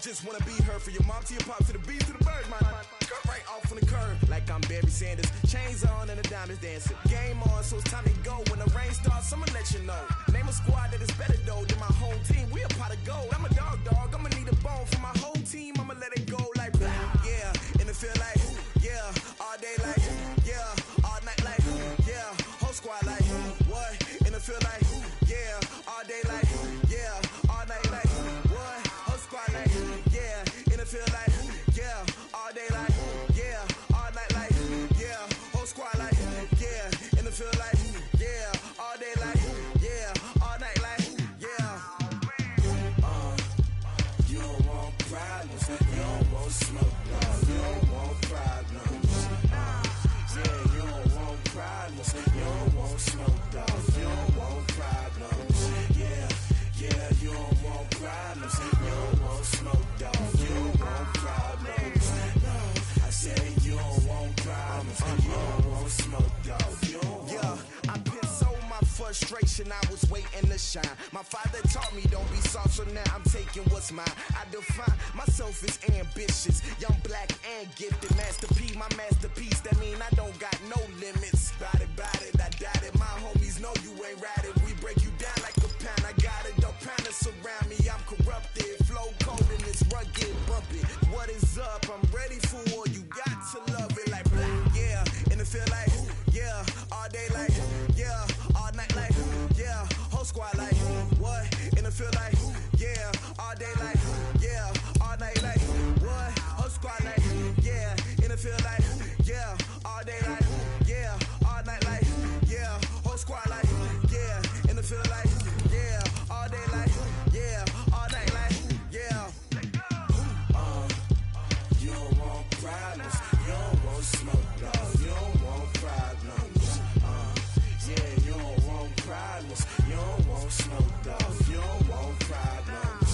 just wanna be her. For your mom to your pop to the beat to the bird, man. Skirt right off on the curb, like I'm Barry Sanders. Chains on and the diamonds dancing. Game on, so it's time to go. When the rain starts, I'ma let you know. Name a squad that is better though than my home team. We a pot of gold. I'm a dog. I'ma need a bone for my whole team. I'ma let it go like yeah. And it feel like yeah. All day like yeah. All night like yeah. Whole squad like what? And it feel like yeah. All day like yeah. All night like what? Whole squad like yeah. And it feel like yeah. All day like yeah. All night like yeah. Whole squad like yeah. And it feel like yeah. All day like yeah. All night like yeah. You don't want problems. You don't want smoke. You don't want problems. Yeah, you don't want problems. You don't want smoke, dog. You don't want problems. Yeah, you don't want problems. You don't want smoke, dog. You don't want problems. No, I said you don't want problems. You don't want smoke, dog. You don't want. Yeah, I've been so my frustration. I was waiting to shine. My father taught me don't be soft, so now I'm taking what's mine. I define myself as ambitious, young, black, and gifted. Master P, my masterpiece. That mean I don't got no limits. Bout it, I doubt it. My homies know you ain't ratted. We break you down like a pound. I got it, don't pound to surround me. I'm corrupted, flow cold and it's rugged, bumpy. What is up? I'm ready for war. You got to love it like black, yeah. And it feel like yeah. All day like yeah. All night like yeah. Whole squad like what? And it feel like yeah. All day like yeah. All night like what? Whole squad like yeah. And it feel like yeah. All day like yeah. All night like yeah. Whole squad like yeah. And it feel like yeah. All day like yeah. All night like yeah. You don't want problems. You don't want smoke, dog. You don't want problems. Yeah, you don't want problems. You don't want smoke, dog. You don't want problems.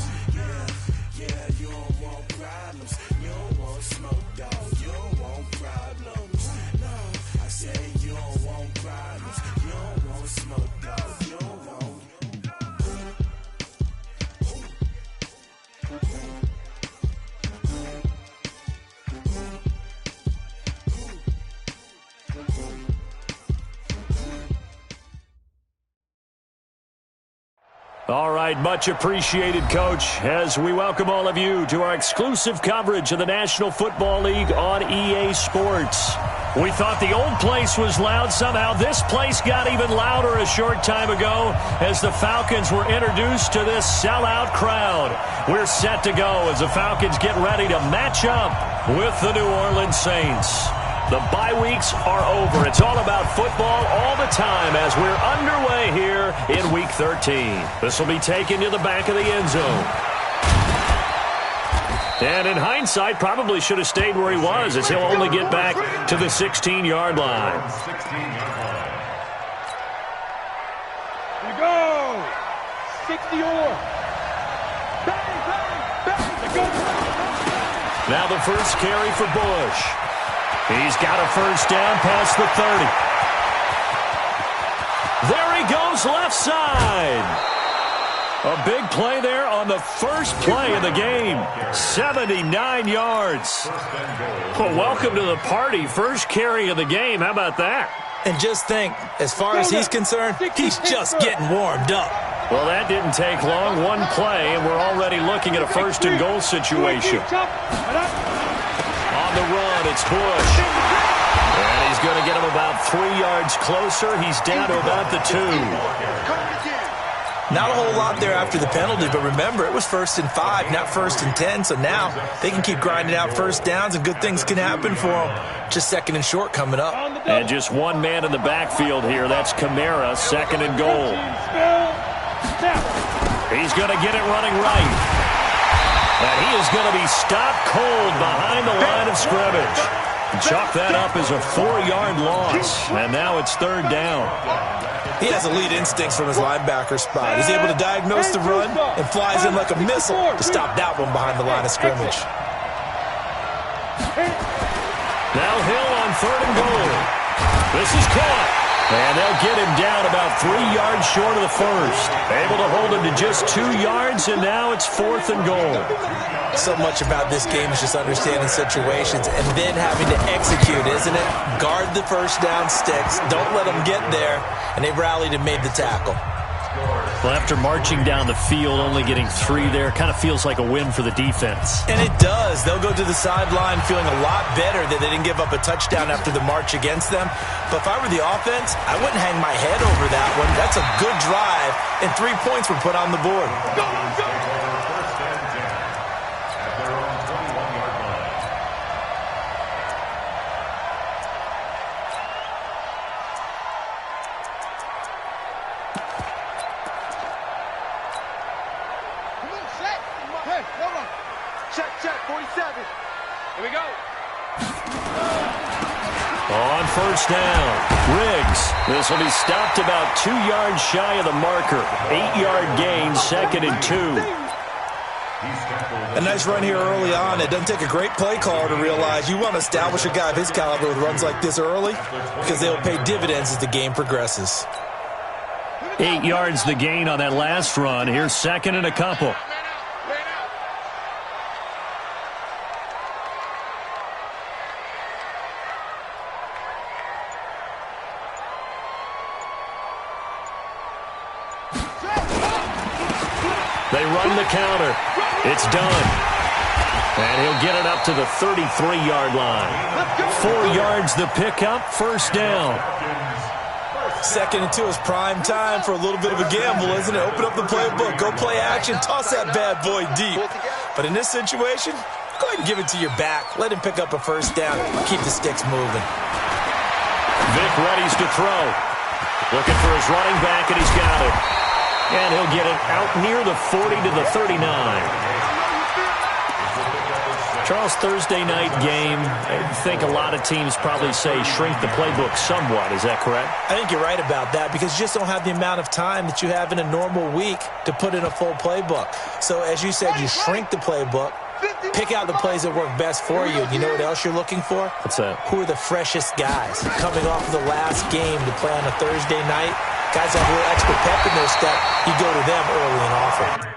Yeah, you don't want problems. You don't want smoke, dog. You don't want problems. No, I said you don't want problems. You don't want smoke, dog. You don't want. All right, much appreciated, Coach, as we welcome all of you to our exclusive coverage of the National Football League on EA Sports. We thought the old place was loud. Somehow this place got even louder a short time ago as the Falcons were introduced to this sellout crowd. We're set to go as the Falcons get ready to match up with the New Orleans Saints. The bye weeks are over. It's all about football all the time as we're underway here in Week 13. This will be taken to the back of the end zone. And in hindsight, probably should have stayed where he was as he'll only get back to the 16-yard line. Here we go. 60-yard. Bang, bang, bang. Now the first carry for Bush. He's got a first down past the 30. There he goes left side. A big play there on the first play of the game. 79 yards. Well, welcome to the party. First carry of the game. How about that? And just think, as far as he's concerned, he's just getting warmed up. Well, that didn't take long. One play, and we're already looking at a first and goal situation. On the run, it's Bush. And he's going to get him about 3 yards closer. He's down to about the 2. Not a whole lot there after the penalty, but remember, it was 1st and 5, not 1st and 10, so now they can keep grinding out first downs and good things can happen for them. Just 2nd and short coming up. And just one man in the backfield here. That's Kamara, 2nd and goal. He's going to get it running right. And he is going to be stopped cold behind the line of scrimmage. Chalk that up as a 4-yard loss. And now it's 3rd down. He has elite instincts from his linebacker spot. He's able to diagnose the run and flies in like a missile to stop that one behind the line of scrimmage. Now Hill on 3rd and goal. This is caught. And they'll get him down about 3 yards short of the first. Able to hold him to just 2 yards, and now it's 4th and goal. So much about this game is just understanding situations and then having to execute, isn't it? Guard the first down sticks. Don't let them get there. And they rallied and made the tackle. Well, after marching down the field, only getting 3 there, kind of feels like a win for the defense. And it does. They'll go to the sideline feeling a lot better that they didn't give up a touchdown after the march against them. But if I were the offense, I wouldn't hang my head over that one. That's a good drive, and 3 points were put on the board. Go, go. Check, 47. Here we go. On first down, Riggs. This will be stopped about 2 yards shy of the marker. 8-yard gain, 2nd and 2. A nice run here early on. It doesn't take a great play caller to realize you want to establish a guy of his caliber with runs like this early because they'll pay dividends as the game progresses. 8 yards the gain on that last run. Here's 2nd and a couple. They run the counter. It's done. And he'll get it up to the 33-yard line. 4 yards the pickup, first down. 2nd and 2 is prime time for a little bit of a gamble, isn't it? Open up the playbook, go play action, toss that bad boy deep. But in this situation, go ahead and give it to your back. Let him pick up a first down. Keep the sticks moving. Vic readies to throw. Looking for his running back, and he's got it. And he'll get it out near the 40 to the 39. Charles, Thursday night game, I think a lot of teams probably say shrink the playbook somewhat. Is that correct? I think you're right about that because you just don't have the amount of time that you have in a normal week to put in a full playbook. So as you said, you shrink the playbook, pick out the plays that work best for you. And you know what else you're looking for? What's that? Who are the freshest guys coming off of the last game to play on a Thursday night? Guys have a little extra pep in their step. You go to them early and often.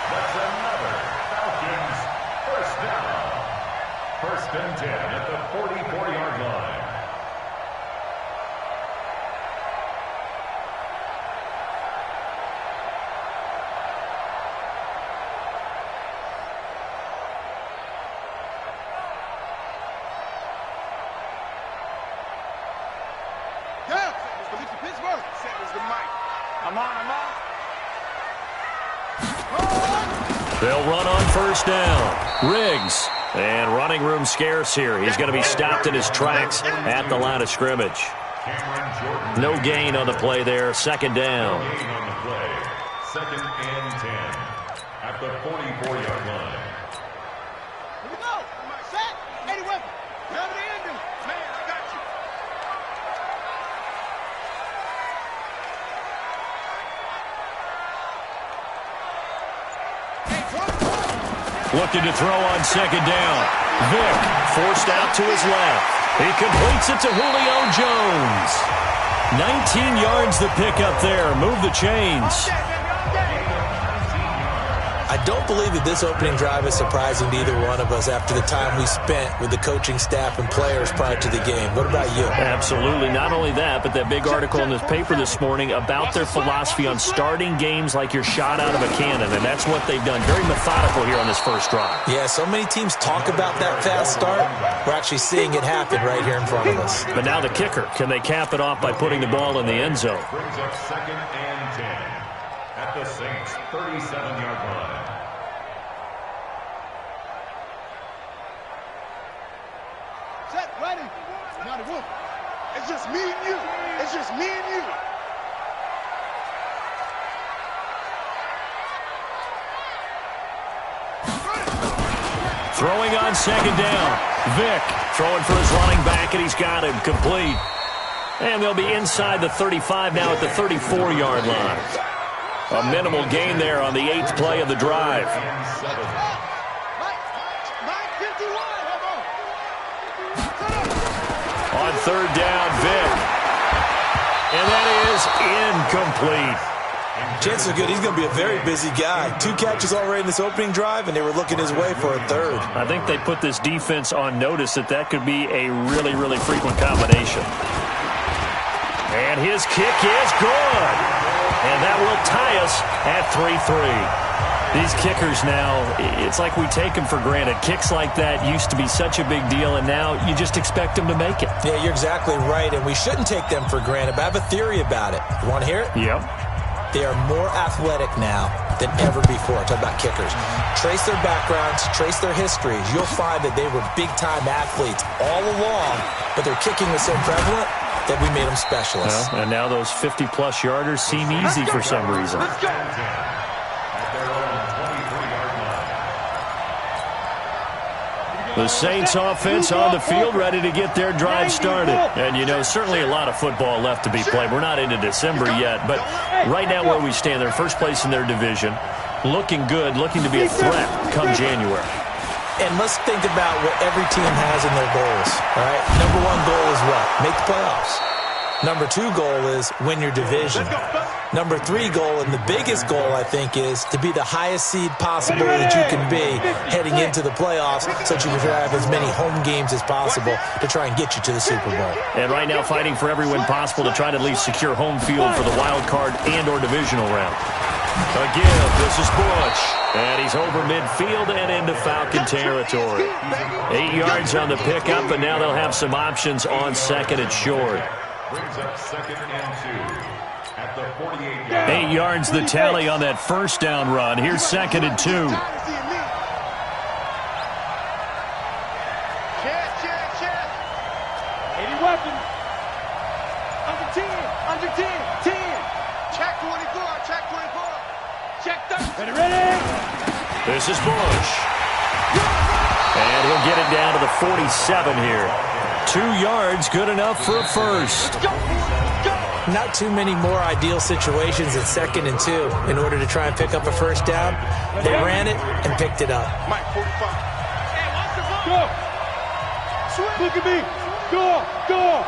That's another Falcons first down. 1st and 10 at the 44-yard line. Yeah, Mr. Pittsburgh. Seconds the mic. I'm on. They'll run on first down. Riggs And running room scarce here. He's going to be stopped in his tracks at the line of scrimmage. No gain on the play there. Second down. No gain on the play. Second and 10 at the 44-yard line. Here we go. Set. Eddie Weapon. Grab the ending. Man, I got you. Looking to throw on second down. Vick forced out to his left. He completes it to Julio Jones. 19 yards the pick up there. Move the chains. I don't believe that this opening drive is surprising to either one of us after the time we spent with the coaching staff and players prior to the game. What about you? Absolutely. Not only that, but that big article in this paper this morning about their philosophy on starting games like you're shot out of a cannon, and that's what they've done. Very methodical here on this first drive. Yeah, so many teams talk about that fast start. We're actually seeing it happen right here in front of us. But now the kicker. Can they cap it off by putting the ball in the end zone? Brings up second and 10 at the Saints' 37-yard line. Set. Ready. Now the wolf. It's just me and you. It's just me and you. Throwing on second down. Vick throwing for his running back, and he's got him complete. And they'll be inside the 35 now at the 34-yard line. A minimal gain there on the 8th play of the drive. On third down, Vick. And that is incomplete. Chances are good he's going to be a very busy guy. 2 catches already in this opening drive, and they were looking his way for a third. I think they put this defense on notice that could be a really, really frequent combination. And his kick is good. And that will tie us at 3-3. These kickers now, it's like we take them for granted. Kicks like that used to be such a big deal, and now you just expect them to make it. Yeah, you're exactly right, and we shouldn't take them for granted, but I have a theory about it. You want to hear it? Yep. They are more athletic now than ever before. Talk about kickers. Trace their backgrounds, trace their histories. You'll find that they were big-time athletes all along, but their kicking was so prevalent that we made them specialists. Well, and now those 50-plus yarders seem easy for some reason. The Saints offense on the field, ready to get their drive started. And, you know, certainly a lot of football left to be played. We're not into December yet, but right now where we stand, they're first place in their division, looking good, looking to be a threat come January. And let's think about what every team has in their goals, all right? Number 1 goal is what? Make the playoffs. Number 2 goal is win your division. Number 3 goal, and the biggest goal, I think, is to be the highest seed possible that you can be heading into the playoffs so that you can have as many home games as possible to try and get you to the Super Bowl. And right now fighting for every win possible to try to at least secure home field for the wild card and or divisional round. Again, this is Bush. And he's over midfield and into Falcon territory. 8 yards on the pickup, and now they'll have some options on second and short. Brings up second and 2 at the 48-yard 8 yards the tally on that first down run. Here's second and 2. Chance. Eddie Weapon. Under 10. Under 10. 10. Check 24. Check 24. Check 30. Ready. This is Bush. And he'll get it down to the 47 here. 2 yards, good enough for a first. Not too many more ideal situations at second and 2 in order to try and pick up a first down. They ran it and picked it up. Mike 45. Hey, watch the ball. Go. Swing. Look at me. Go. Go.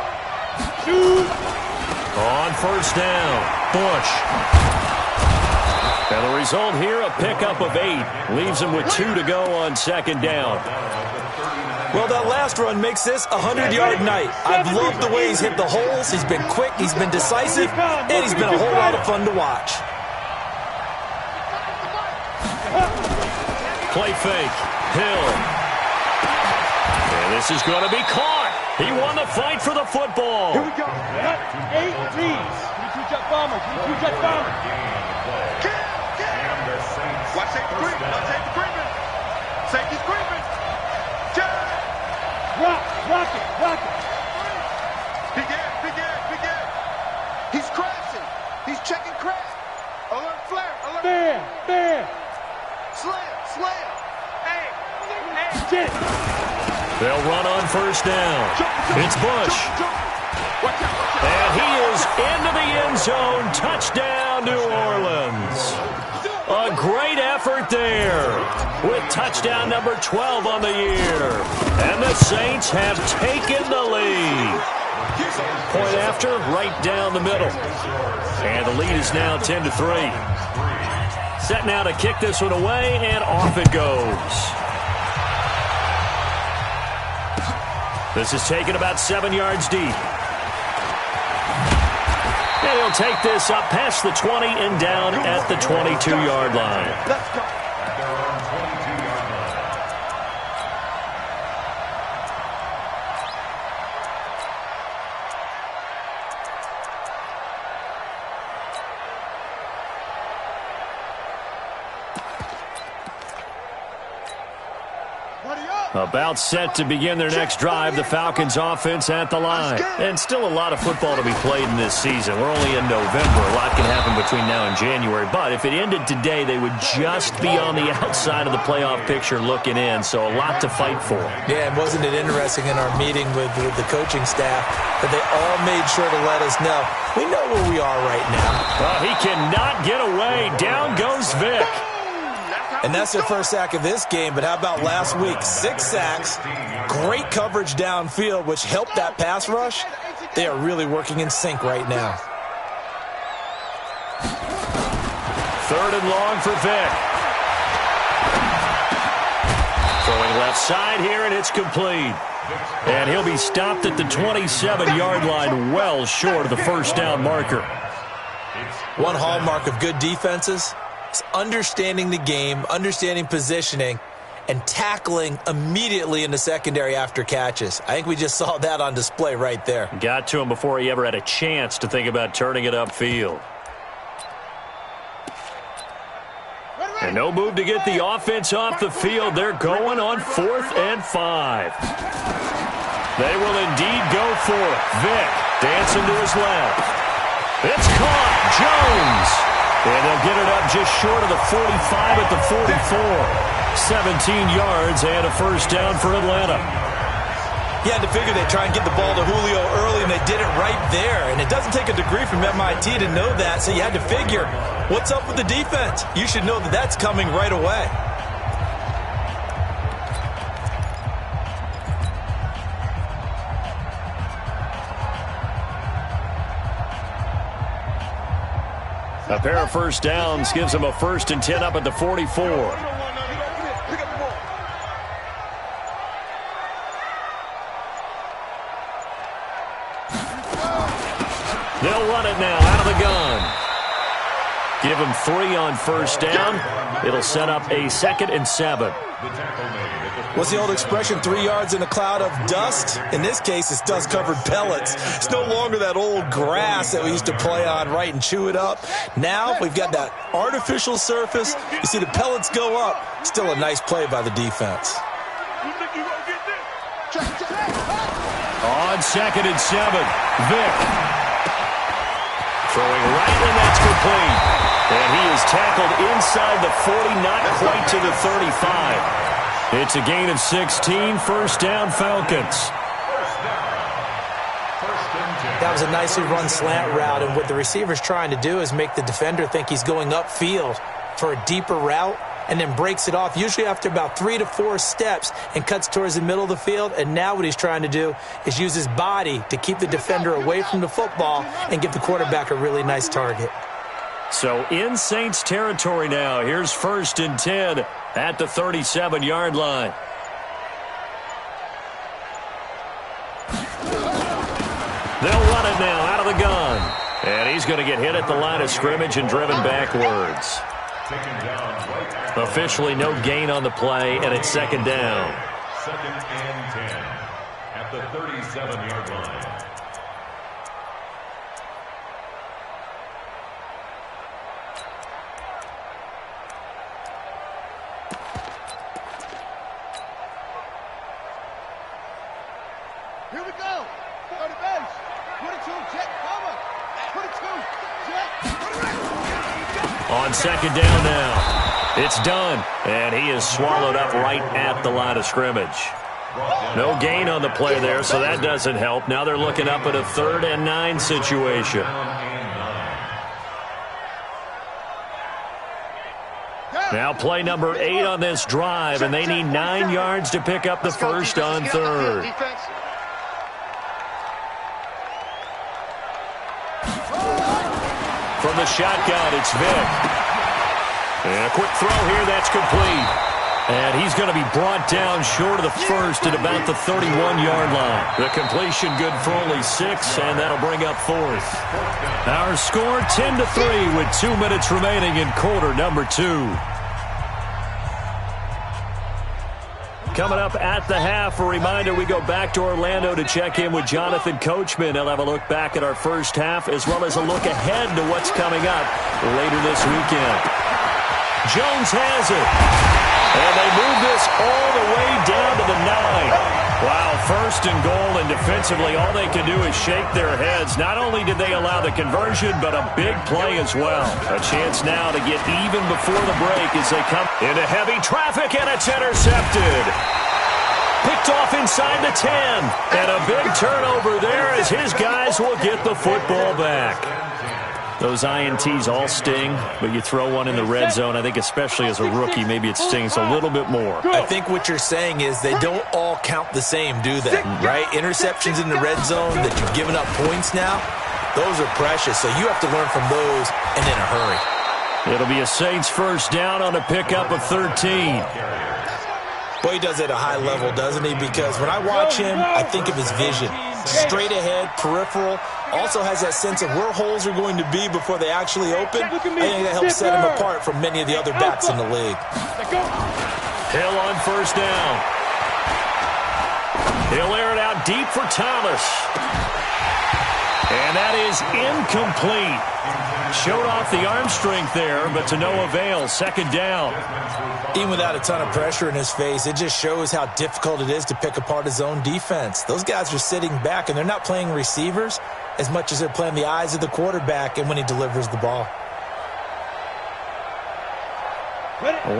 Shoot. On first down, Bush. And the result here, a pickup of 8. Leaves him with 2 to go on second down. Well, that last run makes this a 100-yard night. I've loved the way he's hit the holes. He's been quick, he's been decisive, and he's been a whole lot of fun to watch. Play fake. Hill. And this is going to be caught. He won the fight for the football. Here we go. 8 G's. 22 jet bombers. 22 jet bombers. Watch safety creep. Watch safety creeping. Safety's creeping. Rock it. Big air. He's crashing. He's checking crash. Alert flare. Fair. Slam. Hey. Shit. They'll run on first down. It's Bush. And he is into the end zone. Touchdown, New Orleans. A great effort there with touchdown number 12 on the year. And the Saints have taken the lead. Point after, right down the middle. And the lead is now 10-3. Set now to kick this one away, and off it goes. This is taken about 7 yards deep. And he'll take this up past the 20 and down at the 22-yard line. Let's go. At their own 22-yard line. About set to begin their next drive, the Falcons offense at the line. And still a lot of football to be played in this season. We're only in November. A lot can happen between now and January. But if it ended today, they would just be on the outside of the playoff picture looking in. So a lot to fight for. Yeah, and wasn't it interesting in our meeting with the coaching staff that they all made sure to let us know, we know where we are right now. He cannot get away. Down goes Vic. And that's their first sack of this game, but how about last week? 6 sacks, great coverage downfield, which helped that pass rush. They are really working in sync right now. 3rd and long for Vic. Throwing left side here, and it's complete. And he'll be stopped at the 27-yard line, well short of the first down marker. One hallmark of good defenses is understanding the game, understanding positioning, and tackling immediately in the secondary after catches. I think we just saw that on display right there. Got to him before he ever had a chance to think about turning it upfield. And no move to get the offense off the field. They're going on 4th and 5. They will indeed go for it. Vic dancing to his left. It's caught. Jones. And they'll get it up just short of the 45 at the 44. 17 yards and a first down for Atlanta. You had to figure they'd try and get the ball to Julio early, and they did it right there. And it doesn't take a degree from MIT to know that, so you had to figure, what's up with the defense? You should know that that's coming right away. A pair of first downs gives them a 1st and 10 up at the 44. They'll run it now out of the gun. Give them 3 on first down. It'll set up a 2nd and 7. What's the old expression, 3 yards in a cloud of dust? In this case, it's dust-covered pellets. It's no longer that old grass that we used to play on, right, and chew it up. Now we've got that artificial surface. You see the pellets go up. Still a nice play by the defense. On 2nd and 7, Vic. Throwing right, and that's complete. And he is tackled inside the 40, not quite to the 35. It's a gain of 16, first down Falcons. That was a nicely run slant route, and what the receiver's trying to do is make the defender think he's going upfield for a deeper route, and then breaks it off, usually after about 3 to 4 steps, and cuts towards the middle of the field. And now what he's trying to do is use his body to keep the defender away from the football and give the quarterback a really nice target. So in Saints territory now. Here's 1st and 10 at the 37-yard line. They'll run it now out of the gun. And he's going to get hit at the line of scrimmage and driven backwards. Officially no gain on the play, and it's 2nd down. 2nd and 10 at the 37-yard line. On second down now. It's done, and he is swallowed up right at the line of scrimmage. No gain on the play there, so that doesn't help. Now they're looking up at a 3rd and 9 situation. Now play number 8 on this drive, and they need 9 yards to pick up the first on 3rd. From the shotgun, it's Vick. And a quick throw here, that's complete. And he's going to be brought down short of the first at about the 31-yard line. The completion good for only 6, and that'll bring up 4th. Our score 10-3 with 2 minutes remaining in quarter number 2. Coming up at the half, a reminder, we go back to Orlando to check in with Jonathan Coachman. He'll have a look back at our first half as well as a look ahead to what's coming up later this weekend. Jones has it. And they move this all the way down to the 9. Wow, 1st and goal, and defensively all they can do is shake their heads. Not only did they allow the conversion, but a big play as well. A chance now to get even before the break as they come into heavy traffic, and it's intercepted. Picked off inside the 10. And a big turnover there as his guys will get the football back. Those INTs all sting, but you throw one in the red zone, I think especially as a rookie, maybe it stings a little bit more. I think what you're saying is they don't all count the same, do they? Right? Interceptions in the red zone that you've given up points now, those are precious, so you have to learn from those and in a hurry. It'll be a Saints first down on a pickup of 13. Boy, he does it at a high level, doesn't he? Because when I watch him, I think of his vision. Straight ahead, peripheral, also has that sense of where holes are going to be before they actually open. I think that helps set him apart from many of the other backs in the league. Hill on first down. He'll air it out deep for Thomas. And that is incomplete. Showed off the arm strength there, but to no avail. Second down. Even without a ton of pressure in his face, it just shows how difficult it is to pick apart his own defense. Those guys are sitting back, and they're not playing receivers as much as they're playing the eyes of the quarterback and when he delivers the ball.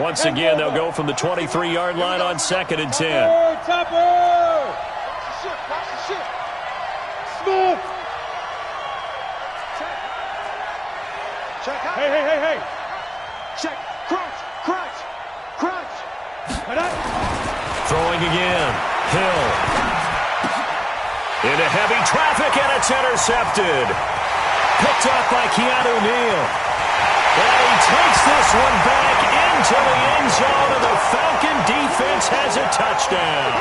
Once again, they'll go from the 23-yard line on 2nd and 10. Smooth. Check. Hey. Check. Crunch. Throwing again. Hill. Into heavy traffic, and it's intercepted. Picked off by Keanu Neal. And he takes this one back into the end zone, and the Falcon defense has a touchdown.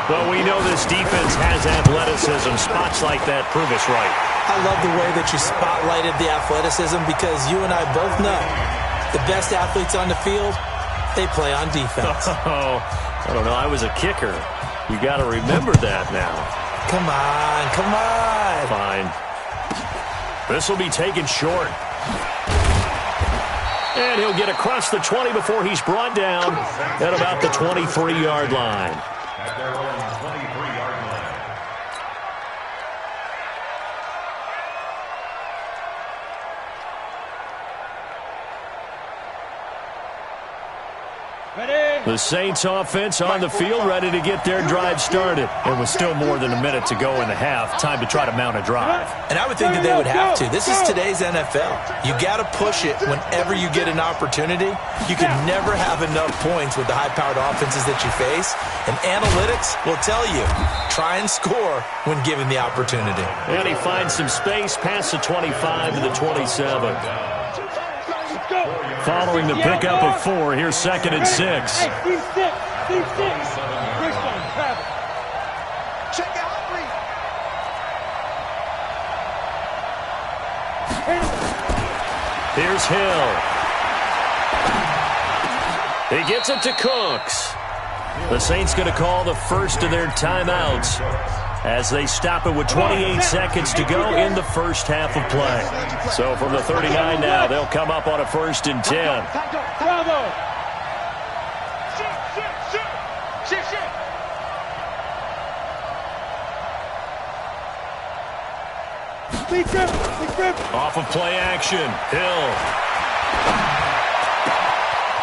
Well, we know this defense has athleticism. Spots like that prove us right. I love the way that you spotlighted the athleticism because you and I both know the best athletes on the field, they play on defense. Oh, I don't know. I was a kicker. You got to remember that now. Come on. Fine. This will be taken short. And he'll get across the 20 before he's brought down at about the 23-yard line. At their own 23-yard line. The Saints offense on the field, ready to get their drive started. And with still more than a minute to go in the half, time to try to mount a drive. And I would think that they would have to. This is today's NFL. You got to push it whenever you get an opportunity. You can never have enough points with the high-powered offenses that you face. And analytics will tell you, try and score when given the opportunity. And he finds some space past the 25 to the 27. Following the pickup of 4, here's 2nd and 6. Hey, deep 6. Bridgestone, traffic. Check out, Here's Hill. He gets it to Cooks. The Saints going to call the first of their timeouts as they stop it with 28 seconds to go in the first half of play. So from the 39 now, they'll come up on a 1st and 10. Bravo. Shit. Off of play action. Hill.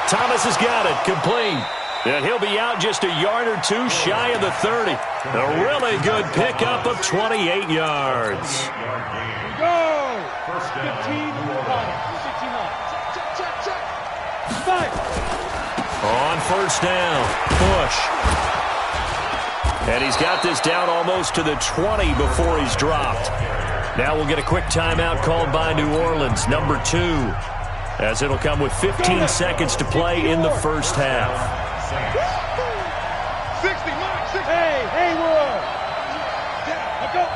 Thomas has got it. Complete. And he'll be out just a yard or two shy of the 30. A really good pickup of 28 yards. Go! 15 line. 16 line. Check. 5. On first down. Bush. And he's got this down almost to the 20 before he's dropped. Now we'll get a quick timeout called by New Orleans, number 2, as it'll come with 15 seconds to play in the first half. 60, Mark, 60. Hey, Haywood. Let's go.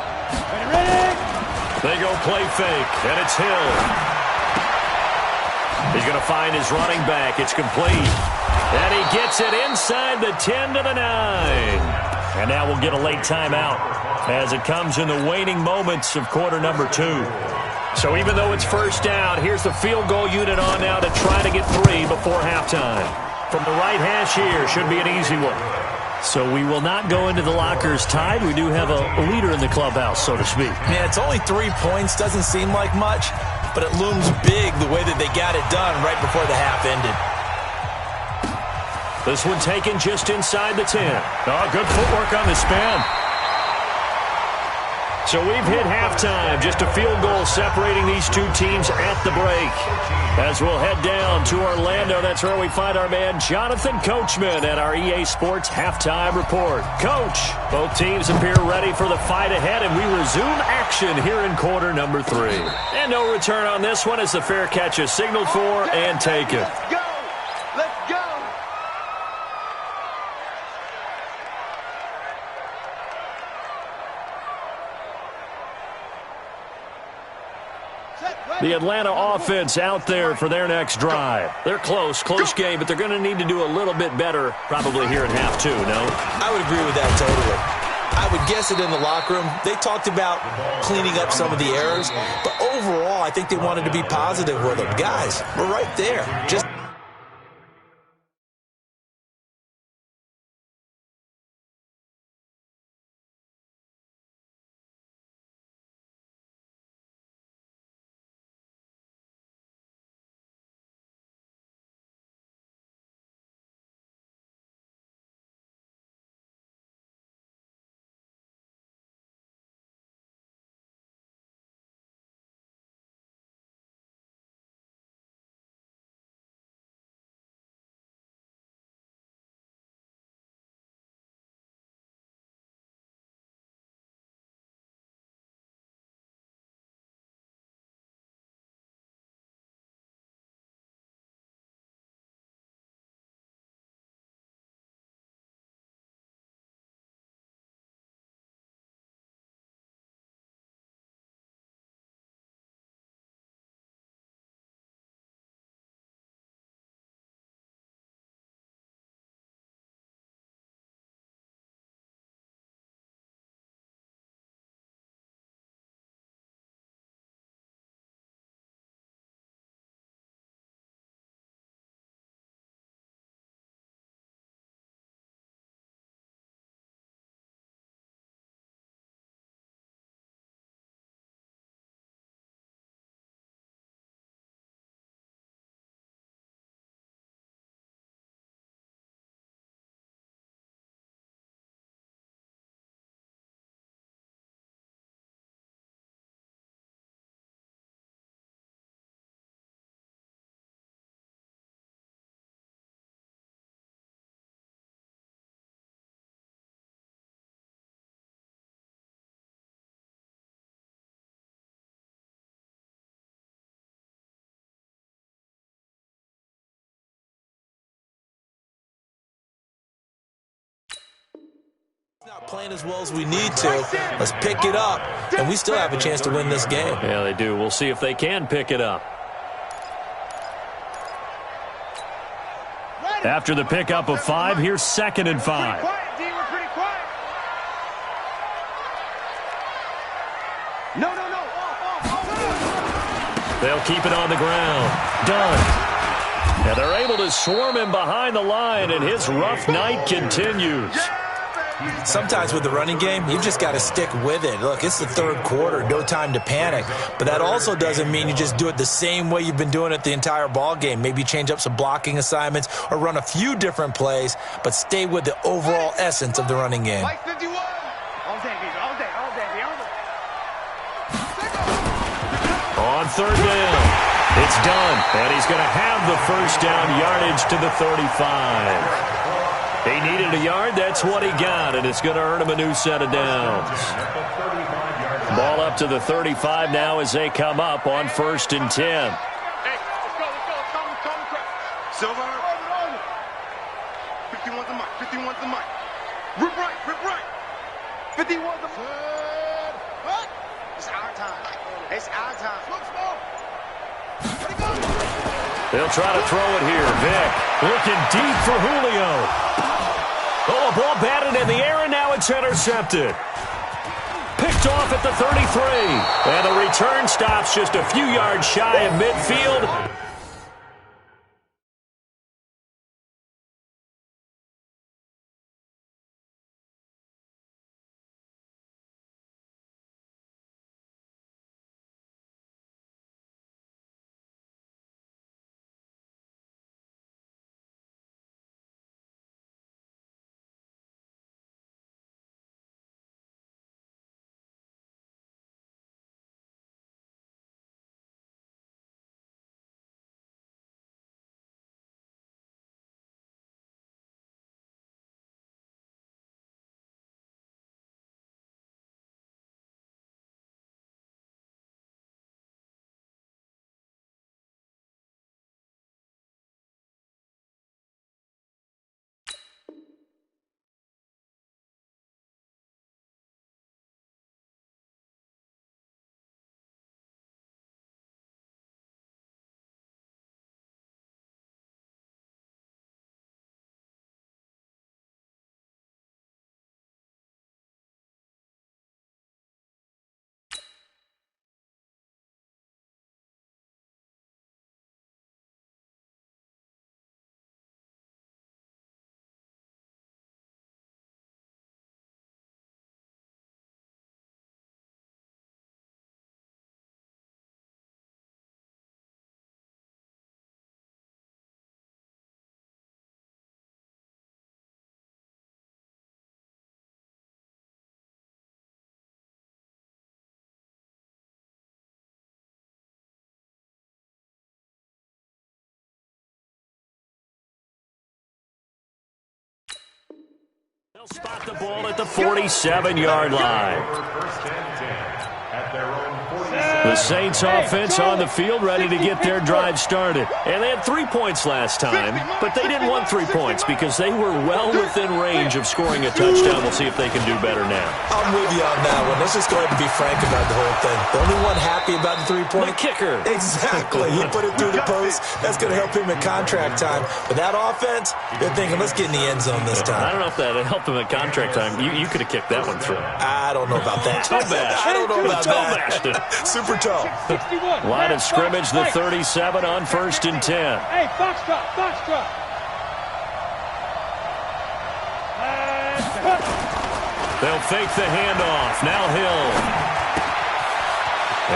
Ready? They go play fake, and it's Hill. He's going to find his running back. It's complete. And he gets it inside the 10 to the 9. And now we'll get a late timeout as it comes in the waning moments of quarter number 2. So even though it's first down, here's the field goal unit on now to try to get 3 before halftime. From the right hash here, should be an easy one. So we will not go into the lockers tied. We do have a leader in the clubhouse, so to speak. Man, it's only 3 points. Doesn't seem like much, but it looms big the way that they got it done right before the half ended. This one taken just inside the 10. Oh, good footwork on the span. So we've hit halftime. Just a field goal separating these two teams at the break. As we'll head down to Orlando, that's where we find our man Jonathan Coachman at our EA Sports Halftime Report. Coach, both teams appear ready for the fight ahead, and we resume action here in quarter number 3. And no return on this one as the fair catch is signaled for and taken. Let's go. Let's go. The Atlanta offense out there for their next drive. They're close game, but they're going to need to do a little bit better probably here in half 2, no? I would agree with that totally. I would guess it in the locker room. They talked about cleaning up some of the errors, but overall, I think they wanted to be positive with them. Guys, we're right there. Just not playing as well as we need to. Let's pick it up, and we still have a chance to win this game. Yeah, they do. We'll see if they can pick it up. After the pickup of 5, here's 2nd and 5. No. They'll keep it on the ground. Done. And they're able to swarm him behind the line, and his rough night continues. Sometimes with the running game, you just got to stick with it. Look, it's the third quarter, no time to panic. But that also doesn't mean you just do it the same way you've been doing it the entire ball game. Maybe change up some blocking assignments or run a few different plays, but stay with the overall essence of the running game. On third down, it's done, and he's going to have the first down yardage to the 35. He needed a yard, that's what he got, and it's going to earn him a new set of downs. Ball up to the 35 now as they come up on 1st and 10. Hey, let's go. Silver. 51's the mic. 51's the mic. Rip right. 51's the mic. What? It's our time. They'll try to throw it here. Vic looking deep for Julio. Oh, a ball batted in the air, and now it's intercepted. Picked off at the 33. And the return stops just a few yards shy of midfield. They'll spot the ball at the 47-yard line. The Saints offense on the field ready to get their drive started. And they had 3 points last time, but they didn't want 3 points because they were well within range of scoring a touchdown. We'll see if they can do better now. I'm with you on that one. Let's just go ahead and be frank about the whole thing. The only one happy about the 3-point? The kicker. Exactly. He put it through the post. That's going to help him in contract time. But that offense, they're thinking, let's get in the end zone this time. I don't know if that helped him at contract time. You could have kicked that one through. I don't know about that. Toe bash. I don't know about that. Super toe. Line of scrimmage, the 37 on 1st and 10. Hey, Foxtrot. They'll fake the handoff. Now Hill.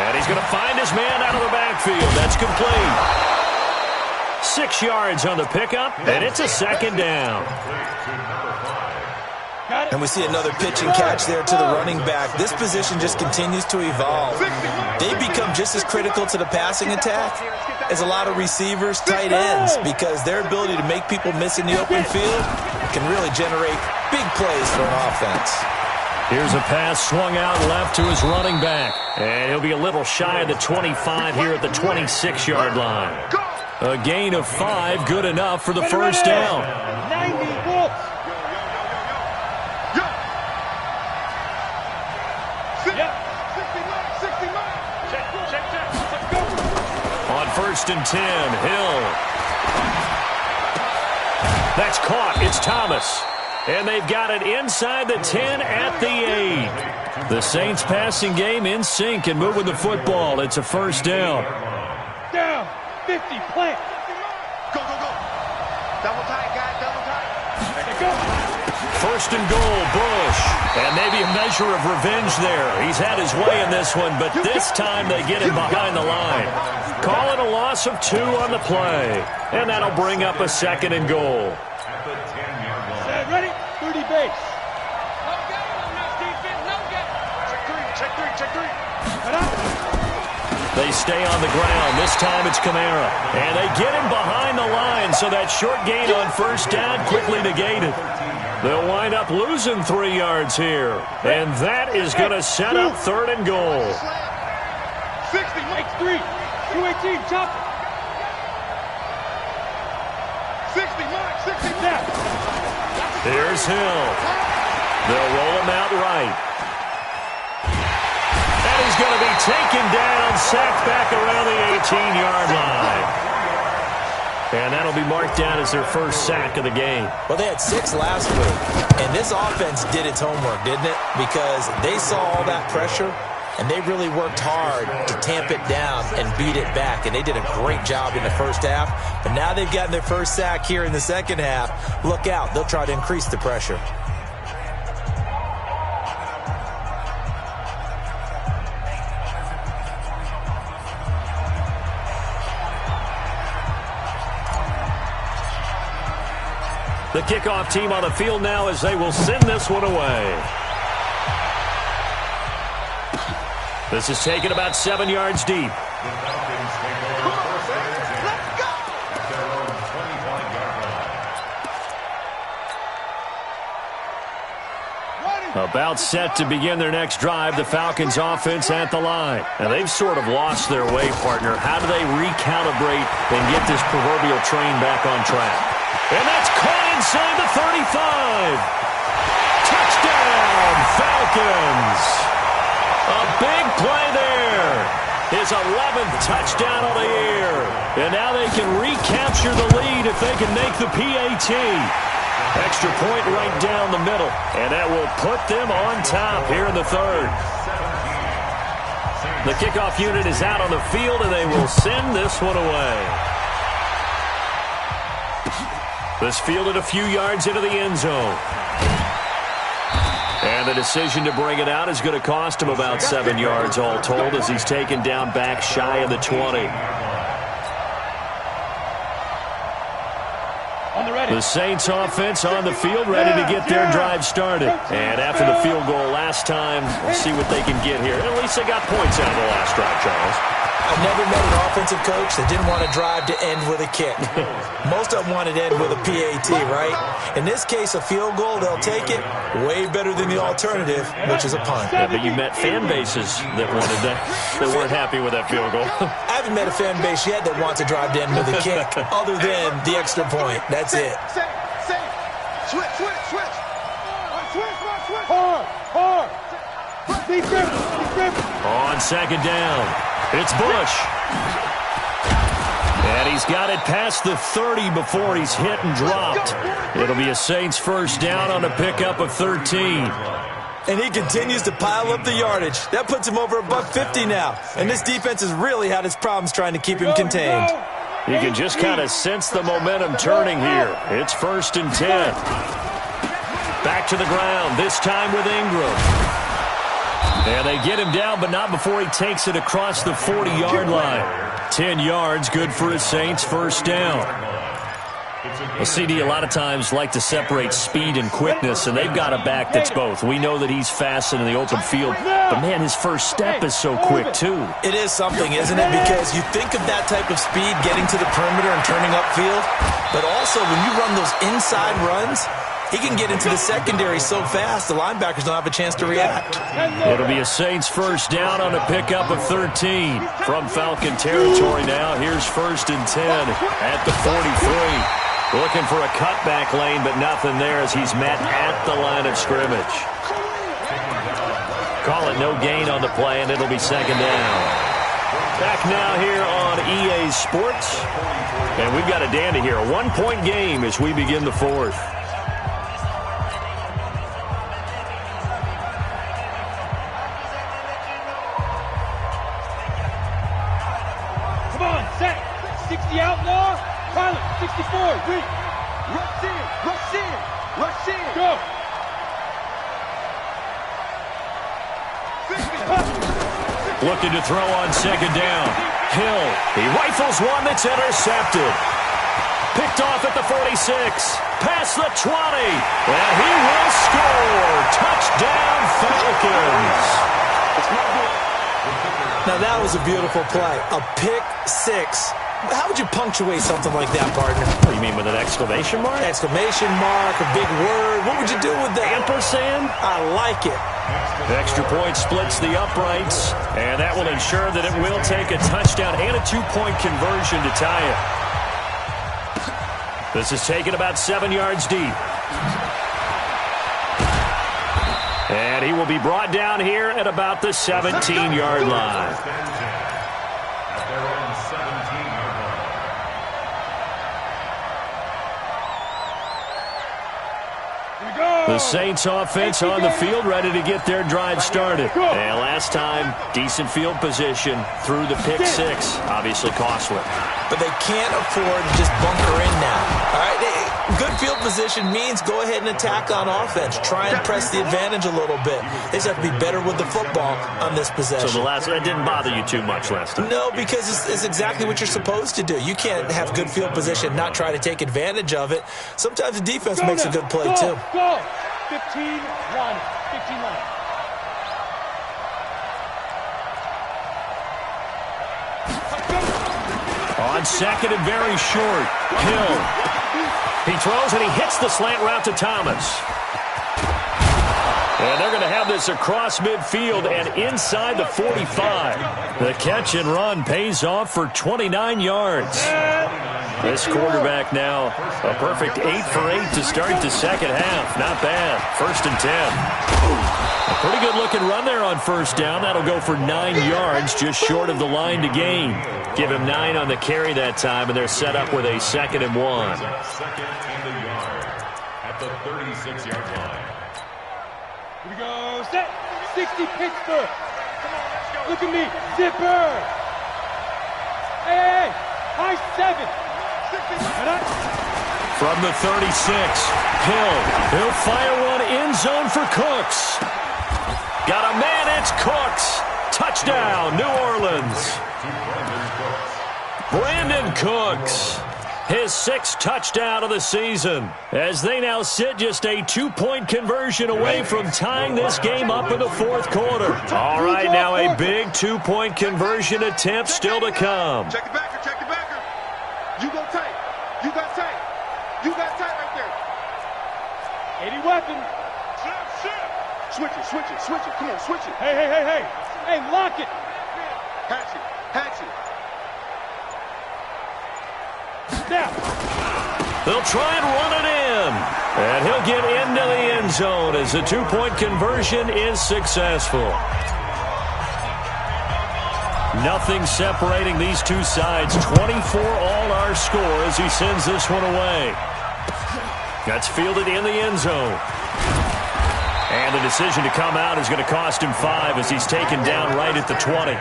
And he's going to find his man out of the backfield. That's complete. 6 yards on the pickup, and it's a 2nd down. And we see another pitch and catch there to the running back. This position just continues to evolve. They become just as critical to the passing attack as a lot of receivers, tight ends, because their ability to make people miss in the open field can really generate big plays for an offense. Here's a pass swung out left to his running back. And he'll be a little shy of the 25 here at the 26-yard line. A gain of 5, good enough for the first down. 90 volts. On 1st and 10, Hill. That's caught. It's Thomas. And they've got it inside the 10 at the 8. The Saints passing game in sync and moving the football. It's a first down. Down. 50. Plant. Go. Double tight, guys. Double tight. Go. first and goal, Bush. And maybe a measure of revenge there. He's had his way in this one, but this time they get him behind the line. Call it a loss of 2 on the play. And that'll bring up a second and goal. At the 10-yard line. Ready? 30 base. No game on this defense. No game. Check three. Check three. Cut out. They stay on the ground. This time it's Kamara. And they get him behind the line, so that short gain on first down quickly negated. They'll wind up losing 3 yards here. And that is going to set up third and goal. 60, Mike 3. 218, chop. 60, Mike, 60, down. Here's Hill. They'll roll him out right. And he's going to be taken down, sacked back around the 18-yard line. And that'll be marked down as their first sack of the game. Well, they had 6 last week, and this offense did its homework, didn't it? Because they saw all that pressure, and they really worked hard to tamp it down and beat it back, and they did a great job in the first half. But now they've gotten their first sack here in the second half. Look out. They'll try to increase the pressure. The kickoff team on the field now as they will send this one away. This is taken about 7 yards deep. The Falcons take over first and 10 at their own 21-yard line. About set to begin their next drive, the Falcons offense at the line. And they've sort of lost their way, partner. How do they recalibrate and get this proverbial train back on track? And that's caught inside the 35. Touchdown, Falcons. A big play there. His 11th touchdown of the year. And now they can recapture the lead if they can make the PAT. Extra point right down the middle. And that will put them on top here in the third. The kickoff unit is out on the field, and they will send this one away. This fielded a few yards into the end zone. And the decision to bring it out is going to cost him about 7 yards all told as he's taken down back shy of the 20. The Saints offense on the field ready to get their drive started. And after the field goal last time, we'll see what they can get here. At least they got points out of the last drive, Charles. I've never met an offensive coach that didn't want to drive to end with a kick. Most of them wanted to end with a PAT, right? In this case, a field goal, they'll take it. Way better than the alternative, which is a punt. Yeah, but you met fan bases that wanted that weren't happy with that field goal. I haven't met a fan base yet that wants to drive to end with a kick, other than the extra point. That's it. Switch. Hard. Defense. On second down, it's Bush. And he's got it past the 30 before he's hit and dropped. It'll be a Saints first down on a pickup of 13. And he continues to pile up the yardage. That puts him over $150 now. And this defense has really had its problems trying to keep him contained. You can just kind of sense the momentum turning here. It's first and 10. Back to the ground, this time with Ingram. And they get him down, but not before he takes it across the 40-yard line. 10 yards, good for his Saints first down. Well, CD a lot of times like to separate speed and quickness, and they've got a back that's both. We know that he's fast in the open field, but, man, his first step is so quick, too. It is something, isn't it? Because you think of that type of speed getting to the perimeter and turning upfield, but also when you run those inside runs, he can get into the secondary so fast, the linebackers don't have a chance to react. It'll be a Saints first down on a pickup of 13. From Falcon territory now, here's first and 10 at the 43. Looking for a cutback lane, but nothing there as he's met at the line of scrimmage. Call it no gain on the play, and it'll be second down. Back now here on EA Sports. And we've got a dandy here, a one-point game as we begin the fourth. Pilot, 64, read. Rush in. Go. Looking to throw on second down. Hill, he rifles one that's intercepted. Picked off at the 46. Past the 20. And he will score. Touchdown, Falcons. Now, that was a beautiful play. A pick six. How would you punctuate something like that, partner? What do you mean, with an exclamation mark? Exclamation mark, a big word. What would you do with that? Ampersand? I like it. Extra point splits the uprights, and that will ensure that it will take a touchdown and a two-point conversion to tie it. This is taken about 7 yards deep. And he will be brought down here at about the 17-yard line. At their own 17-yard line. The Saints offense on the field, ready to get their drive started. And last time, decent field position through the pick six. Obviously costly. But they can't afford to just bunker in now. All right, good field position means go ahead and attack on offense. Try and press the advantage a little bit. They just have to be better with the football on this possession. So that didn't bother you too much last time? No, because it's exactly what you're supposed to do. You can't have good field position and not try to take advantage of it. Sometimes the defense makes a good play, too. Go! 15-1. 15-1. On second and very short, Hill. He throws and he hits the slant route to Thomas. And they're going to have this across midfield and inside the 45. The catch and run pays off for 29 yards. This quarterback now a perfect 8 for 8 to start the second half. Not bad. 1st and 10. A pretty good looking run there on first down. That'll go for 9 yards, just short of the line to gain. Give him 9 on the carry that time, and they're set up with a 2nd and 1. Second and a yard at the 36-yard line. Here we go. Set. 60 Pittsburgh. Come on, let's go. Look at me. Zipper. Hey. High 7. From the 36, Hill. He'll fire one end zone for Cooks. Got a man, it's Cooks. Touchdown, New Orleans. Brandon Cooks. His 6th touchdown of the season, as they now sit just a 2-point conversion away from tying this game up in the 4th quarter. All right, now a big 2-point conversion attempt still to come. Check the backer, check the backer. You go tight. You got tight. You got tight right there. 80 weapon. Switch it, switch it, switch it. Come on, switch it. Hey, hey, hey, hey. Hey, lock it. Hatch it, hatch it. Snap. They'll try and run it in. And he'll get into the end zone as the 2-point conversion is successful. Nothing separating these two sides. 24 all our score as he sends this one away. That's fielded in the end zone. And the decision to come out is going to cost him 5 as he's taken down right at the 20.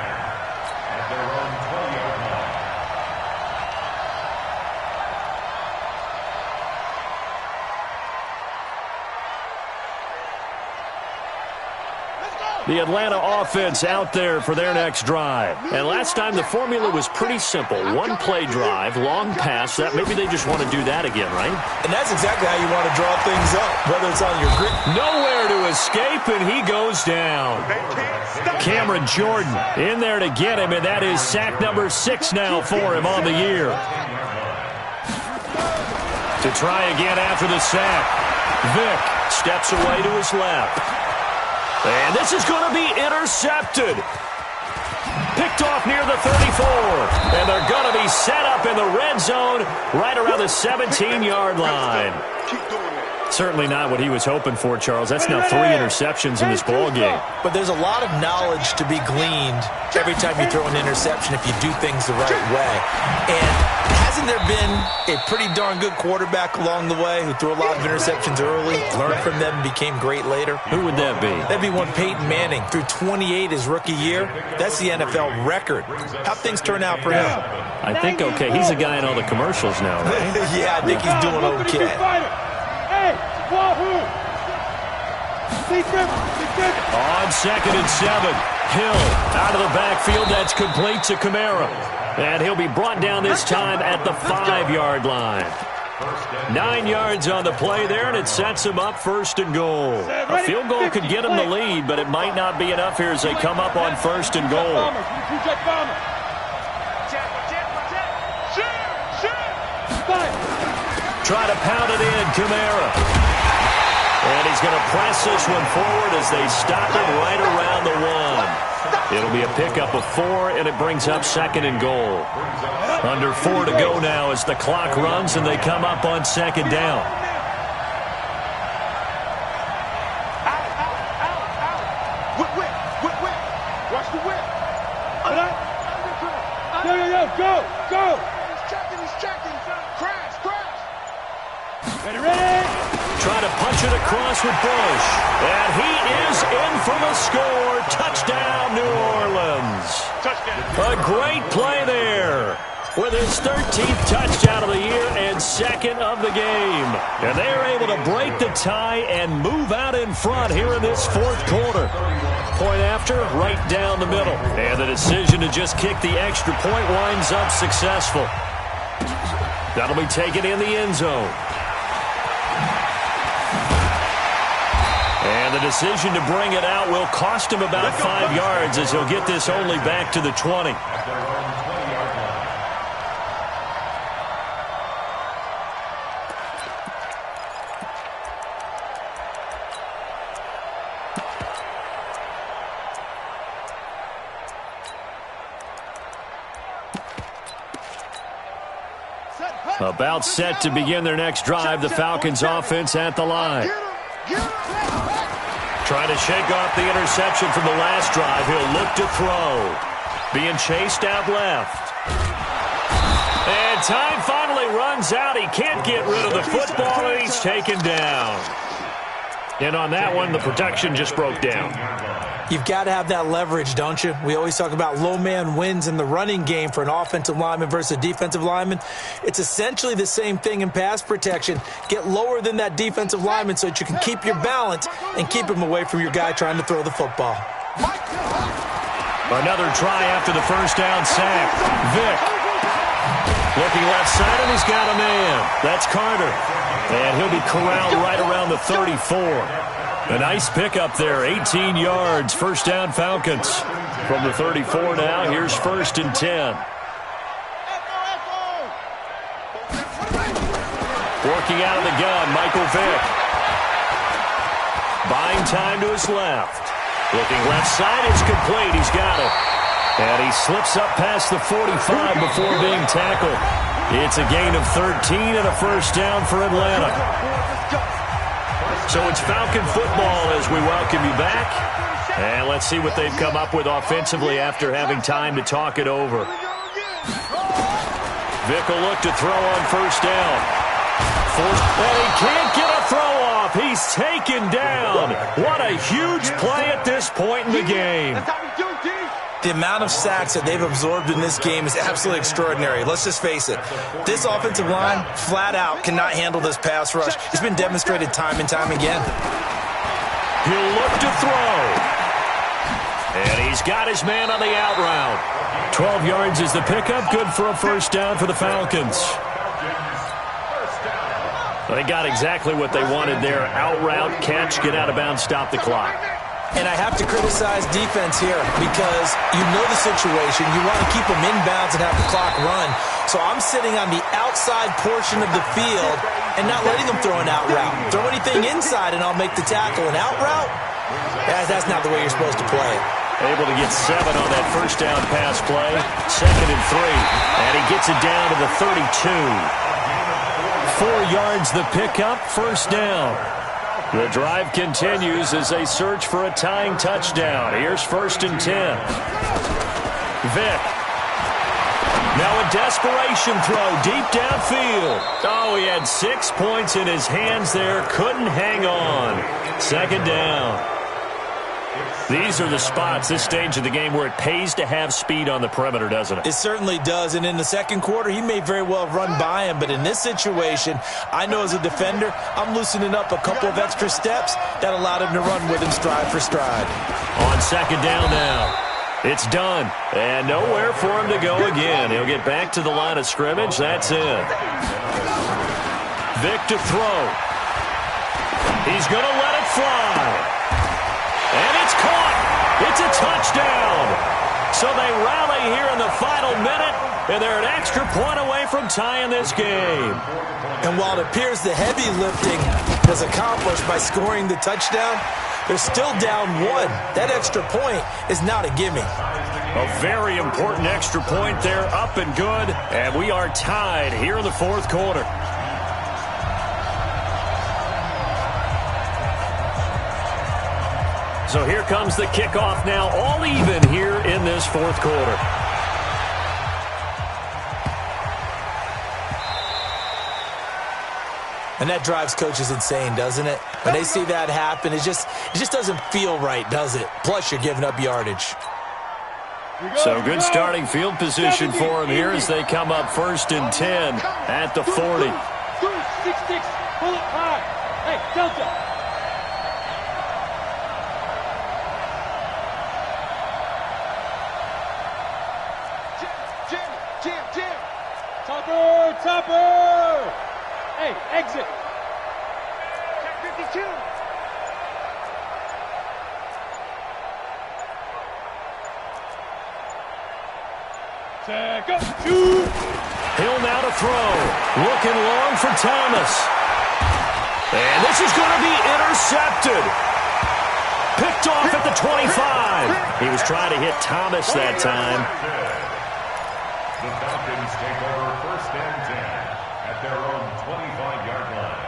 The Atlanta offense out there for their next drive. And last time the formula was pretty simple. 1-play drive, long pass. That maybe they just want to do that again, right? And that's exactly how you want to draw things up, whether it's on your grid. Nowhere to escape, and he goes down. Cameron Jordan in there to get him, and that is sack number 6 now for him on the year. To try again after the sack. Vick steps away to his left. And this is going to be intercepted. Picked off near the 34. And they're going to be set up in the red zone right around the 17-yard line. Certainly not what he was hoping for, Charles. That's now 3 interceptions in this ball game. But there's a lot of knowledge to be gleaned every time you throw an interception if you do things the right way. And hasn't there been a pretty darn good quarterback along the way who threw a lot of interceptions early, learned from them, and became great later? Who would that be? That'd be one Peyton Manning. Threw 28 his rookie year. That's the NFL record. How'd things turn out for him? I think okay. He's a guy in all the commercials now, right? Yeah, I think he's doing okay. Hey, Wahoo! On 2nd and 7, Hill out of the backfield. That's complete to Kamara. And he'll be brought down this time at the 5-yard line. 9 yards on the play there, and it sets him up 1st and goal. A field goal could get him the lead, but it might not be enough here as they come up on 1st and goal. Try to pound it in, Kamara. And he's going to press this one forward as they stop it right around the 1. It'll be a pickup of 4, and it brings up 2nd and goal. Under 4 to go now as the clock runs, and they come up on 2nd down. Watch the whip. Go. He's checking. Crash. Ready. Trying to punch it across with Bush. And he is in for the score. Touchdown, New Orleans. A great play there with his 13th touchdown of the year and 2nd of the game. And they are able to break the tie and move out in front here in this 4th quarter. Point after, right down the middle. And the decision to just kick the extra point winds up successful. That'll be taken in the end zone. And the decision to bring it out will cost him about 5 yards as he'll get this only back to the 20. About set to begin their next drive, the Falcons offense at the line. Trying to shake off the interception from the last drive. He'll look to throw. Being chased out left. And time finally runs out. He can't get rid of the football, and he's taken down. And on that one, the protection just broke down. You've got to have that leverage, don't you? We always talk about low man wins in the running game for an offensive lineman versus a defensive lineman. It's essentially the same thing in pass protection. Get lower than that defensive lineman so that you can keep your balance and keep him away from your guy trying to throw the football. Another try after the first down sack. Vick looking left side, and he's got a man. That's Carter. And he'll be corralled right around the 34. A nice pickup there, 18 yards, 1st down Falcons. From the 34 now, here's 1st and 10. Working out of the gun, Michael Vick. Buying time to his left. Looking left side, it's complete, he's got it. And he slips up past the 45 before being tackled. It's a gain of 13 and a 1st down for Atlanta. So it's Falcon football as we welcome you back. And let's see what they've come up with offensively after having time to talk it over. Vick will look to throw on 1st down. And he can't get a throw off. He's taken down. What a huge play at this point in the game. The amount of sacks that they've absorbed in this game is absolutely extraordinary. Let's just face it. This offensive line, flat out, cannot handle this pass rush. It's been demonstrated time and time again. He'll look to throw. And he's got his man on the out route. 12 yards is the pickup. Good for a 1st down for the Falcons. They got exactly what they wanted there. Out route, catch, get out of bounds, stop the clock. And I have to criticize defense here because you know the situation. You want to keep them inbounds and have the clock run. So I'm sitting on the outside portion of the field and not letting them throw an out route. Throw anything inside and I'll make the tackle. An out route? That's not the way you're supposed to play it. Able to get 7 on that 1st down pass play. 2nd and 3. And he gets it down to the 32. 4 yards the pickup, 1st down. The drive continues as they search for a tying touchdown. Here's 1st and 10. Vick. Now a desperation throw deep downfield. Oh, he had 6 points in his hands there. Couldn't hang on. 2nd down. These are the spots, this stage of the game, where it pays to have speed on the perimeter, doesn't it? It certainly does, and in the second quarter, he may very well run by him, but in this situation, I know as a defender, I'm loosening up a couple of extra steps that allowed him to run with him stride for stride. On second down now. It's done, and nowhere for him to go again. He'll get back to the line of scrimmage. That's it. Vic to throw. He's going to let it fly. And it's caught. It's a touchdown. So they rally here in the final minute, and they're an extra point away from tying this game. And while it appears the heavy lifting was accomplished by scoring the touchdown, they're still down one. That extra point is not a gimme. A very important extra point there, up and good, and we are tied here in the fourth quarter. So here comes the kickoff now, all even here in this fourth quarter. And that drives coaches insane, doesn't it? When they see that happen, it just doesn't feel right, does it? Plus, you're giving up yardage. So good starting field position for them here as they come up 1st and 10 at the 40. 6-6, pull it high. Hey, Delta. Jim. Topper. Hey, exit. Check 52. Check up. Hill now to throw. Looking long for Thomas. And this is going to be intercepted. Picked off at the 25. He was trying to hit Thomas that time. The Falcons take over 1st and 10 at their own 25-yard line.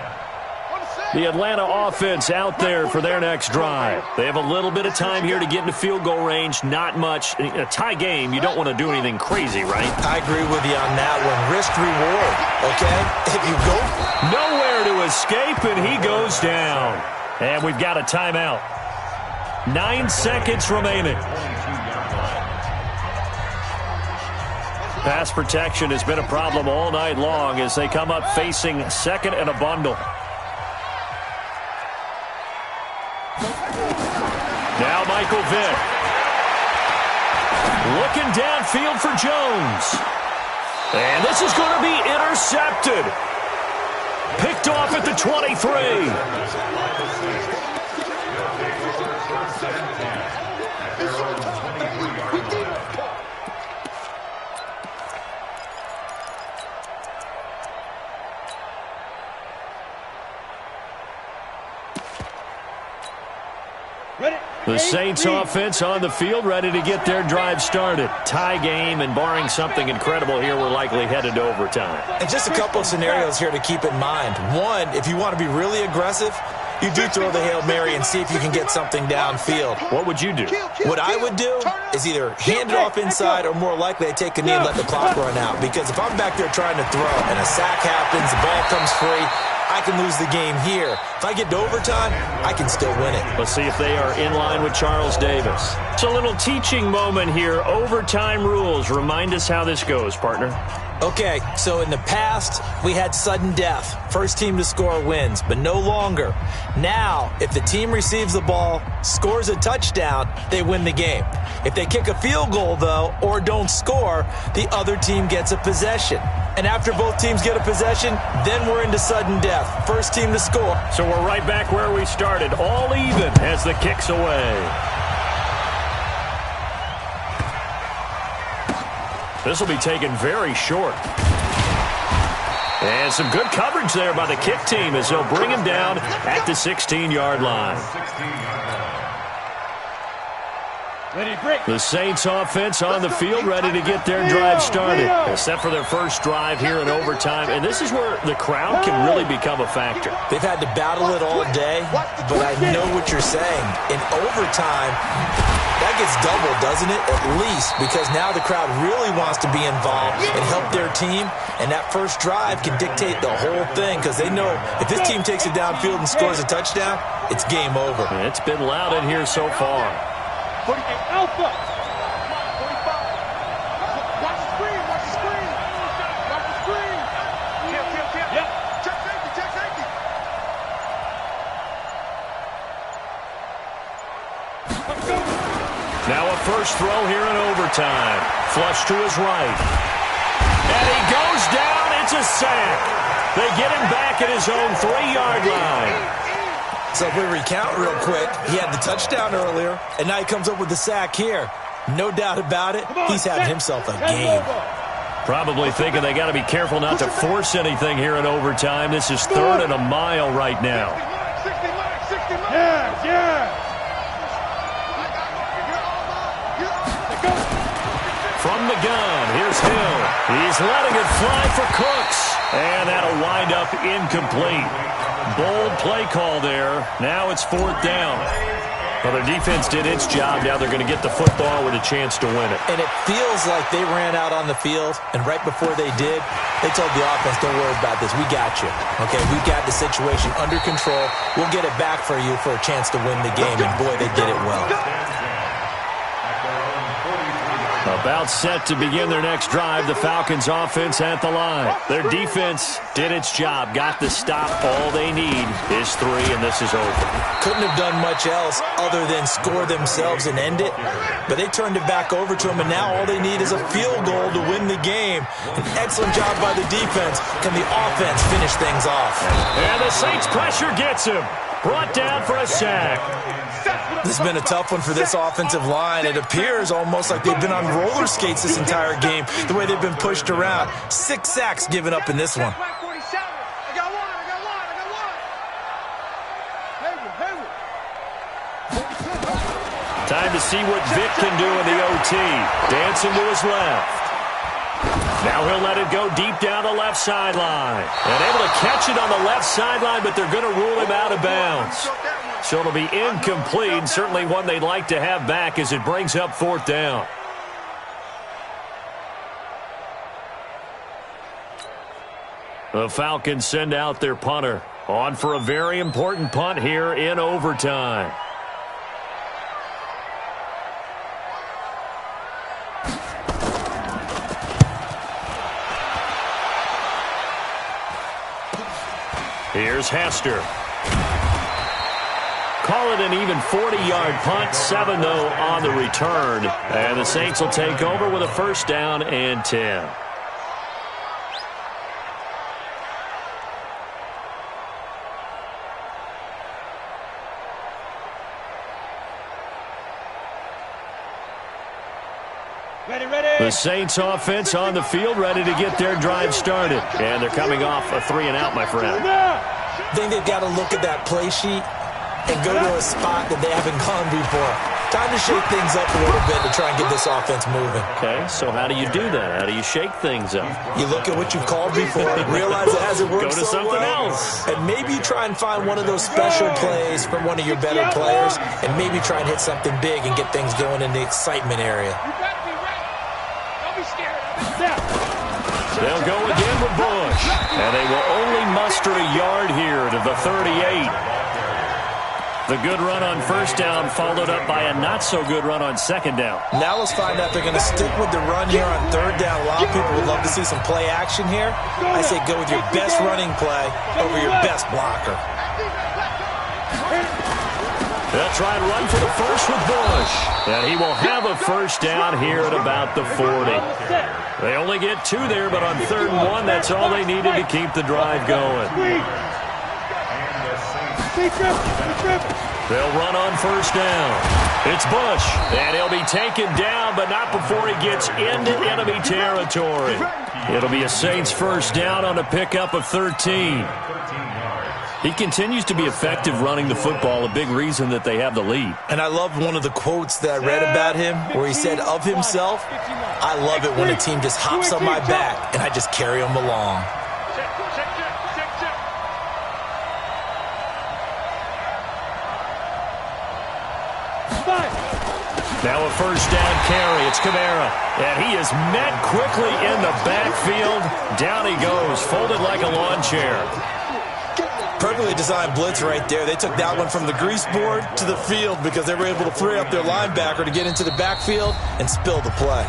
The Atlanta offense out there for their next drive. They have a little bit of time here to get into field goal range. Not much. In a tie game, you don't want to do anything crazy, right? I agree with you on that one. Risk reward, okay? If you go nowhere to escape, and he goes down. And we've got a timeout. 9 seconds remaining. Pass protection has been a problem all night long as they come up facing second and a bundle. Now Michael Vick. Looking downfield for Jones. And this is going to be intercepted. Picked off at the 23. The Saints offense on the field, ready to get their drive started. Tie game, and barring something incredible here, we're likely headed to overtime. And just a couple of scenarios here to keep in mind. One, if you want to be really aggressive, you do throw the Hail Mary and see if you can get something downfield. What would you do? What I would do is either hand it off inside or more likely I take a knee and let the clock run out. Because if I'm back there trying to throw and a sack happens, the ball comes free, I can lose the game here. If I get to overtime, I can still win it. Let's see if they are in line with Charles Davis. It's a little teaching moment here. Overtime rules. Remind us how this goes, partner. Okay, so in the past, we had sudden death. First team to score wins, but no longer. Now, if the team receives the ball, scores a touchdown, they win the game. If they kick a field goal, though, or don't score, the other team gets a possession. And after both teams get a possession, then we're into sudden death. First team to score. So we're right back where we started, all even as the kick's away. This will be taken very short. And some good coverage there by the kick team as they'll bring him down at the 16-yard line. The Saints offense on the field, ready to get their drive started. Set for their first drive here in overtime. And this is where the crowd can really become a factor. They've had to battle it all day, but I know what you're saying. In overtime, that gets doubled, doesn't it? At least, because now the crowd really wants to be involved and help their team, and that first drive can dictate the whole thing because they know if this team takes it downfield and scores a touchdown, it's game over. It's been loud in here so far. 48 Alpha. 45. Watch the screen. Watch the screen. Watch the screen. Yep. Check safety. Check safety. Now a first throw here in overtime. Flush to his right. And he goes down. It's a sack. They get him back at his own 3-yard line. So if we recount real quick, he had the touchdown earlier, and now he comes up with the sack here. No doubt about it, he's having himself a game. Probably thinking they got to be careful not to force anything here in overtime. This is 3rd and a mile right now. 60 miles. Yeah. From the gun, here's Hill. He's letting it fly for Cooks. And that'll wind up incomplete. Bold play call there. Now it's 4th down. Well, their defense did its job. Now they're going to get the football with a chance to win it. And it feels like they ran out on the field, and right before they did, they told the offense, don't worry about this. We got you. Okay, we got the situation under control. We'll get it back for you for a chance to win the game. And, boy, they did it well. About set to begin their next drive, the Falcons offense at the line. Their defense did its job, got the stop. All they need is 3, and this is over. Couldn't have done much else other than score themselves and end it, but they turned it back over to them, and now all they need is a field goal to win the game. An excellent job by the defense. Can the offense finish things off? And the Saints pressure gets him. Brought down for a sack. This has been a tough one for this offensive line. It appears almost like they've been on roller skates this entire game, the way they've been pushed around. 6 sacks given up in this one. Time to see what Vic can do in the OT. Dancing to his left. Now he'll let it go deep down the left sideline. And able to catch it on the left sideline, but they're going to rule him out of bounds. So it'll be incomplete, certainly one they'd like to have back as it brings up 4th down. The Falcons send out their punter on for a very important punt here in overtime. Here's Hester. Call it an even 40-yard punt, 7 though on the return. And the Saints will take over with a 1st down and 10. Ready. The Saints offense on the field, ready to get their drive started. And they're coming off a 3-and-out, my friend. I think they've got to look at that play sheet and go to a spot that they haven't gone before. Time to shake things up a little bit to try and get this offense moving. Okay, so how do you do that? How do you shake things up? You look at what you've called before, realize it hasn't worked Go to something else. And maybe you try and find one of those special plays from one of your better players, and maybe try and hit something big and get things going in the excitement area. They'll go again with Bush. And they will only muster a yard here to the 38. The good run on 1st down followed up by a not-so-good run on 2nd down. Now let's find out if they're going to stick with the run here on 3rd down. A lot of people would love to see some play action here. I say go with your best running play over your best blocker. They'll try and run for the first with Bush. And he will have a 1st down here at about the 40. They only get 2 there, but on 3rd and 1, that's all they needed to keep the drive going. They'll run on 1st down. It's Bush, and he'll be taken down, but not before he gets into enemy territory. It'll be a Saints 1st down on a pickup of 13. He continues to be effective running the football, a big reason that they have the lead. And I love one of the quotes that I read about him where he said of himself, I love it when a team just hops on my back and I just carry them along. Now a first down carry. It's Kamara. And he is met quickly in the backfield. Down he goes, folded like a lawn chair. Perfectly designed blitz right there. They took that one from the grease board to the field because they were able to free up their linebacker to get into the backfield and spill the play.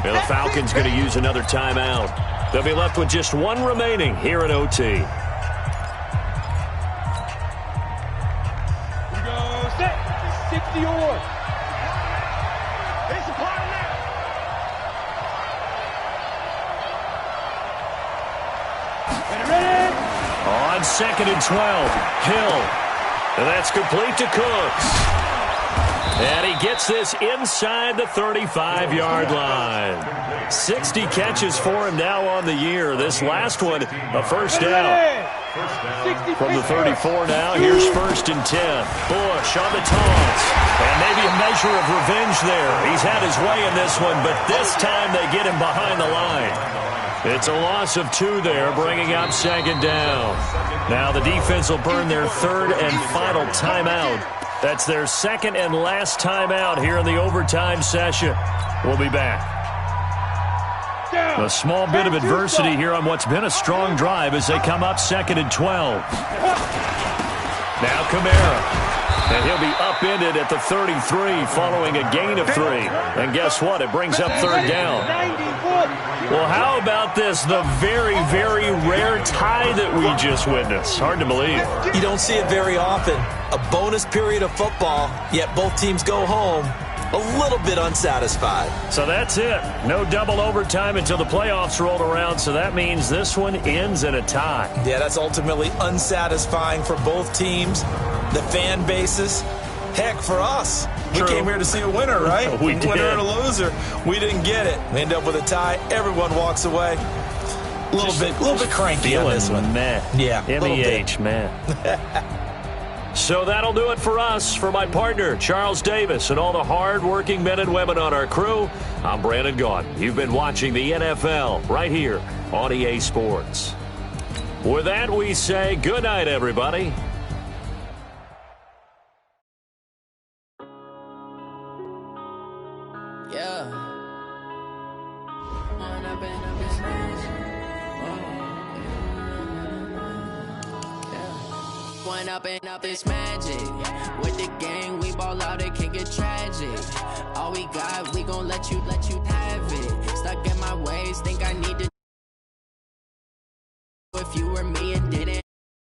Well, the Falcons going to use another timeout. They'll be left with just one remaining here at OT. We go set. 60 or. It's a part now. Ready? On 2nd and 12, Hill. And that's complete to Cooks. And he gets this inside the 35-yard line. 60 catches for him now on the year. This last one, a first down. From the 34 now, here's 1st and 10. Bush on the taunts. And maybe a measure of revenge there. He's had his way in this one, but this time they get him behind the line. It's a loss of 2 there, bringing up 2nd down. Now the defense will burn their 3rd and final timeout. That's their 2nd and last timeout here in the overtime session. We'll be back. A small bit of adversity here on what's been a strong drive as they come up 2nd and 12. Now Kamara. And he'll be upended at the 33 following a gain of 3. And guess what? It brings up 3rd down. Well, how about this? The very, very rare tie that we just witnessed. Hard to believe. You don't see it very often. A bonus period of football, yet both teams go home a little bit unsatisfied. So that's it. No double overtime until the playoffs rolled around, so that means this one ends in a tie. Yeah, that's ultimately unsatisfying for both teams, the fan bases. Heck, for us, we came here to see a winner, right? We did. Winner and a loser. We didn't get it. We end up with a tie. Everyone walks away. A little bit cranky on this one. Meh. Yeah, MEH, man. So that'll do it for us. For my partner, Charles Davis, and all the hard-working men and women on our crew, I'm Brandon Gaudin. You've been watching the NFL right here on EA Sports. With that, we say good night, everybody. Up this magic with the gang, we ball out, it can get tragic. All we got, we gon' let you have it. Stuck in my ways, think I need to. If you were me,